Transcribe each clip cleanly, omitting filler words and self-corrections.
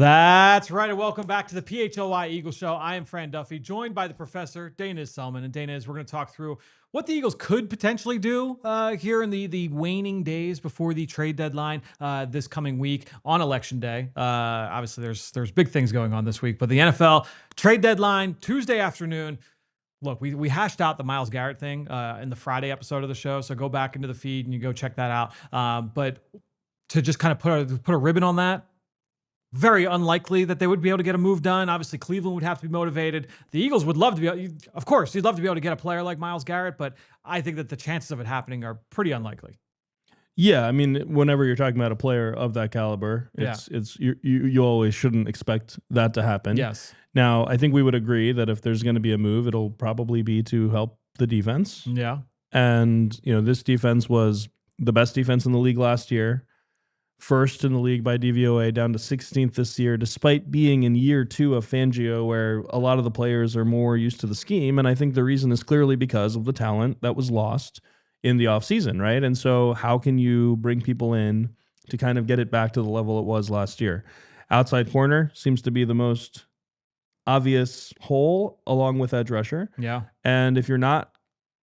That's right, and welcome back to the PHLY Eagle Show. I am Fran Duffy, joined by the professor, Deniz Selman. And Deniz, we're going to talk through what the Eagles could potentially do here in the waning days before the trade deadline this coming week on Election Day. Obviously, there's big things going on this week, but the NFL trade deadline, Tuesday afternoon. Look, we hashed out the Myles Garrett thing in the Friday episode of the show, so go back into the feed and you go check that out. But to just kind of put a ribbon on that, very unlikely that they would be able to get a move done. Obviously, Cleveland would have to be motivated. The Eagles would love to be, of course, you'd love to be able to get a player like Myles Garrett, but I think that the chances of it happening are pretty unlikely. Yeah, I mean, whenever you're talking about a player of that caliber, you always shouldn't expect that to happen. Yes. Now, I think we would agree that if there's going to be a move, it'll probably be to help the defense. Yeah. And, this defense was the best defense in the league last year. First in the league by DVOA, down to 16th this year, despite being in year 2 of Fangio, where a lot of the players are more used to the scheme. And I think the reason is clearly because of the talent that was lost in the offseason, right? And so how can you bring people in to kind of get it back to the level it was last year? Outside corner seems to be the most obvious hole, along with edge rusher. Yeah. And if you're not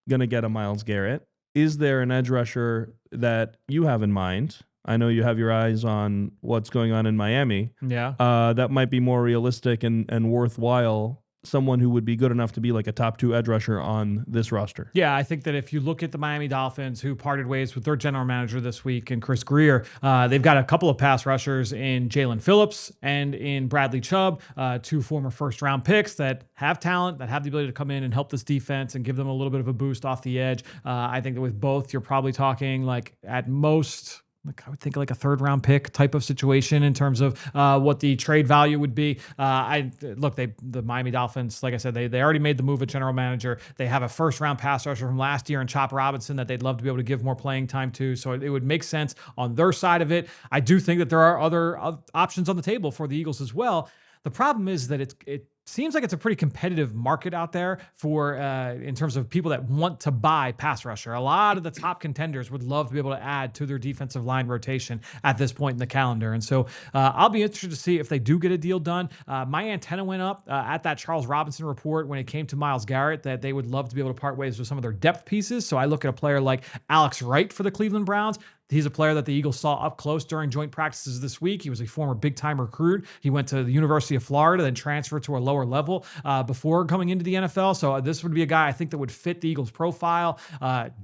going to get a Myles Garrett, is there an edge rusher that you have in mind? I know you have your eyes on what's going on in Miami. Yeah. That might be more realistic and worthwhile. Someone who would be good enough to be like a top 2 edge rusher on this roster. Yeah, I think that if you look at the Miami Dolphins, who parted ways with their general manager this week and Chris Greer, they've got a couple of pass rushers in Jalen Phillips and in Bradley Chubb, 2 former first-round picks that have talent, that have the ability to come in and help this defense and give them a little bit of a boost off the edge. I think that with both, you're probably talking like at most, I would think like a 3rd-round pick type of situation in terms of what the trade value would be. The Miami Dolphins, like I said, they already made the move at general manager. They have a 1st-round pass rusher from last year in Chop Robinson that they'd love to be able to give more playing time to. So it would make sense on their side of it. I do think that there are other options on the table for the Eagles as well. The problem is that it seems like it's a pretty competitive market out there for in terms of people that want to buy pass rusher. A lot of the top contenders would love to be able to add to their defensive line rotation at this point in the calendar. And so I'll be interested to see if they do get a deal done. My antenna went up at that Charles Robinson report when it came to Myles Garrett that they would love to be able to part ways with some of their depth pieces. So I look at a player like Alex Wright for the Cleveland Browns. He's a player that the Eagles saw up close during joint practices this week. He was a former big-time recruit. He went to the University of Florida, then transferred to a lower level before coming into the NFL. So this would be a guy I think that would fit the Eagles' profile.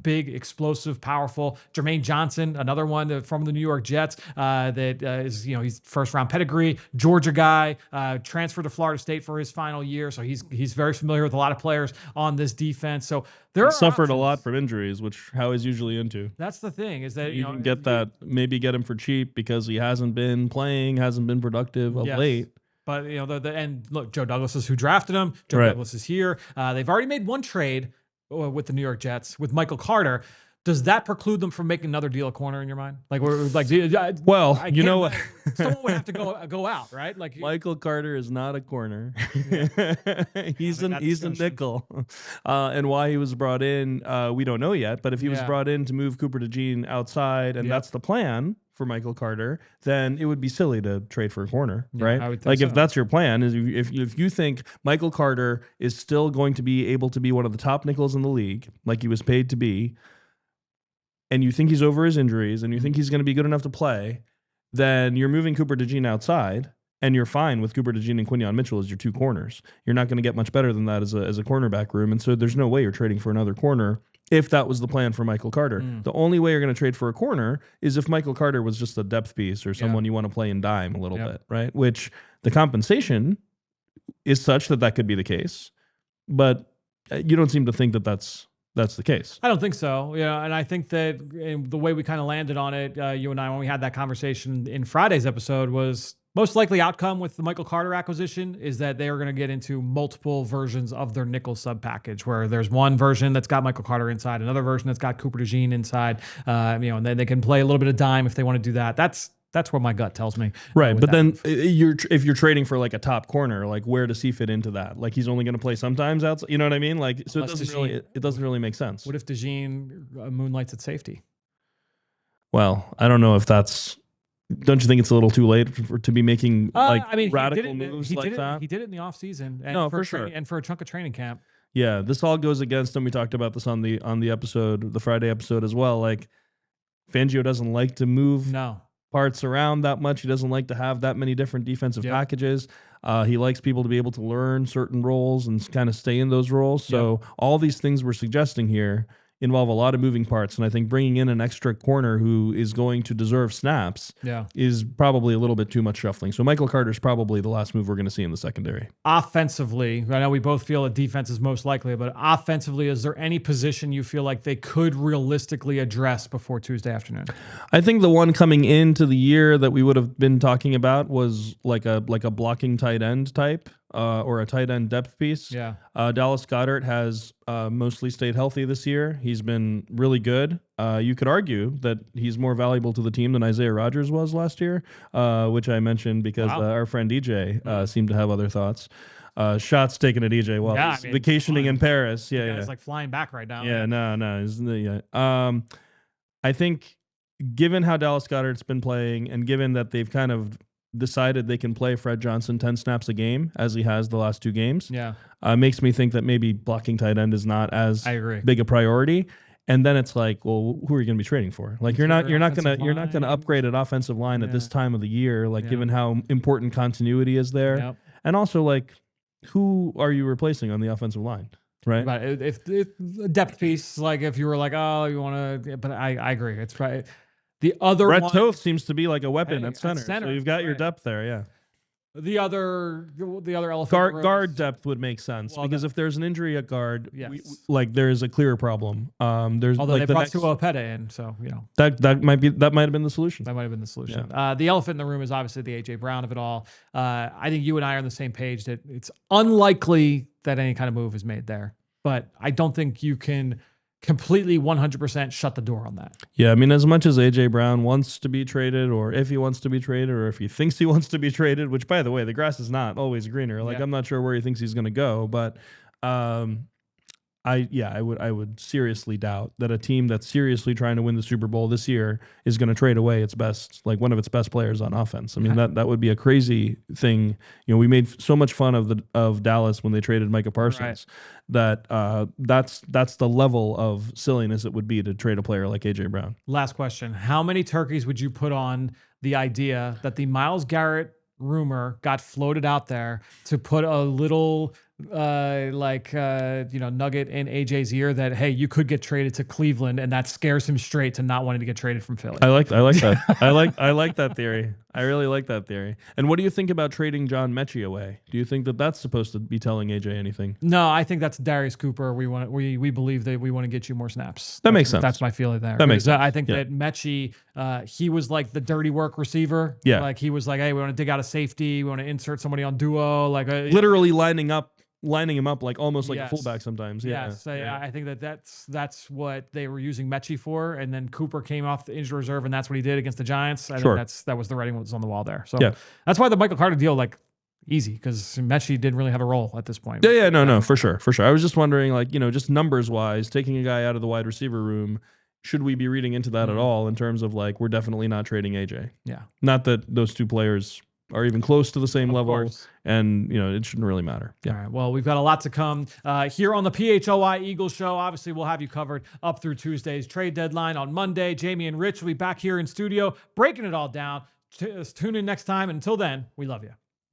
Big, explosive, powerful. Jermaine Johnson, another one from the New York Jets he's first-round pedigree. Georgia guy, transferred to Florida State for his final year. So he's very familiar with a lot of players on this defense. So there are suffered options. A lot from injuries, which Howie's usually into. That's the thing, is that you can get that, maybe get him for cheap because he hasn't been playing, hasn't been productive of late. But and look, Joe Douglas is who drafted him. Joe Douglas is here. They've already made one trade with the New York Jets with Michael Carter. Does that preclude them from making another deal corner in your mind? Someone would have to go out, right? Like Michael Carter is not a corner. Yeah. he's a nickel. And why he was brought in, we don't know yet. But if he was brought in to move Cooper DeJean outside, and that's the plan for Michael Carter, then it would be silly to trade for a corner, right? I would think if that's your plan, is if you think Michael Carter is still going to be able to be one of the top nickels in the league, like he was paid to be, and you think he's over his injuries, and you think he's going to be good enough to play, then you're moving Cooper DeJean outside, and you're fine with Cooper DeJean and Quinyon Mitchell as your 2 corners. You're not going to get much better than that as a cornerback room, and so there's no way you're trading for another corner if that was the plan for Michael Carter. The only way you're going to trade for a corner is if Michael Carter was just a depth piece or someone you want to play in dime a little bit, right? Which the compensation is such that could be the case, but you don't seem to think that that's the case. I don't think so. Yeah, and I think that the way we kind of landed on it, you and I, when we had that conversation in Friday's episode, was most likely outcome with the Michael Carter acquisition is that they are going to get into multiple versions of their nickel sub package, where there's one version that's got Michael Carter inside, another version that's got Cooper DeJean inside, and then they can play a little bit of dime if they want to do that. That's what my gut tells me. Right, but then if you're trading for like a top corner, like where does he fit into that? Like he's only going to play sometimes outside. You know what I mean? Like so it doesn't really make sense. What if DeJean moonlights at safety? Well, I don't know if that's Don't you think it's a little too late to be making I mean, radical moves like that? He did it in the offseason and No, for for sure. and for a chunk of training camp. Yeah, this all goes against, and we talked about this on the episode, the Friday episode as well. Like Fangio doesn't like to move No. parts around that much. He doesn't like to have that many different defensive packages. He likes people to be able to learn certain roles and kind of stay in those roles. So all these things we're suggesting here involve a lot of moving parts. And I think bringing in an extra corner who is going to deserve snaps is probably a little bit too much shuffling. So Michael Carter's probably the last move we're going to see in the secondary. Offensively, I know we both feel that defense is most likely, but offensively, is there any position you feel like they could realistically address before Tuesday afternoon? I think the one coming into the year that we would have been talking about was like a blocking tight end type. Or a tight end depth piece. Yeah. Dallas Goedert has mostly stayed healthy this year. He's been really good. You could argue that he's more valuable to the team than Isaiah Rodgers was last year, which I mentioned because our friend DJ seemed to have other thoughts. Shots taken at EJ while he's vacationing in Paris. Yeah, He's like flying back right now. Yeah, no. I think given how Dallas Goedert's been playing and given that they've kind of decided they can play Fred Johnson 10 snaps a game as he has the last 2 games. Makes me think that maybe blocking tight end is not as big a priority. And then it's like, well, who are you going to be trading for? Like you're not going to upgrade an offensive line at this time of the year, like given how important continuity is there. And also like who are you replacing on the offensive line? Right. But if a depth piece, like if you were like, oh, you want to, but I agree. It's probably the other Brett one. Toth seems to be like a weapon at center. So you've got your depth there. Yeah. The other elephant guard depth would make sense because if there's an injury at guard, there is a clear problem. There's although they brought Tua Opeta in, so that might have been the solution. That might have been the solution. The elephant in the room is obviously the AJ Brown of it all. I think you and I are on the same page that it's unlikely that any kind of move is made there, but I don't think you can completely 100% shut the door on that. Yeah, I mean, as much as AJ Brown wants to be traded, or if he wants to be traded, or if he thinks he wants to be traded, which by the way, the grass is not always greener. Like I'm not sure where he thinks he's going to go, but I would seriously doubt that a team that's seriously trying to win the Super Bowl this year is going to trade away its best, like one of its best players on offense. I mean, that would be a crazy thing. You know, we made so much fun of Dallas when they traded Micah Parsons that that's the level of silliness it would be to trade a player like AJ Brown. Last question. How many turkeys would you put on the idea that the Myles Garrett rumor got floated out there to put a little nugget in AJ's ear that, hey, you could get traded to Cleveland, and that scares him straight to not wanting to get traded from Philly? I like that. I like that theory. I really like that theory. And what do you think about trading John Mechie away? Do you think that that's supposed to be telling AJ anything? No, I think that's Darius Cooper. We believe that we want to get you more snaps. That makes sense. That's my feeling there. That makes sense. I think that Mechie, he was like the dirty work receiver. Yeah. Like he was like, hey, we want to dig out a safety. We want to insert somebody on duo. Like literally lining him up like almost like a fullback sometimes. Yeah. Yes, I think that's what they were using Mechie for, and then Cooper came off the injured reserve, and that's what he did against the Giants. I think that was the writing was on the wall there. So that's why the Michael Carter deal easy, because Mechie didn't really have a role at this point. No, for sure. I was just wondering, just numbers wise, taking a guy out of the wide receiver room. Should we be reading into that at all in terms of we're definitely not trading AJ? Yeah. Not that those two players are even close to the same level, course. and it shouldn't really matter. Yeah. All right. Well, we've got a lot to come here on the PHLY Eagles Show. Obviously, we'll have you covered up through Tuesday's trade deadline on Monday. Jamie and Rich will be back here in studio breaking it all down. Tune in next time. And until then, we love you.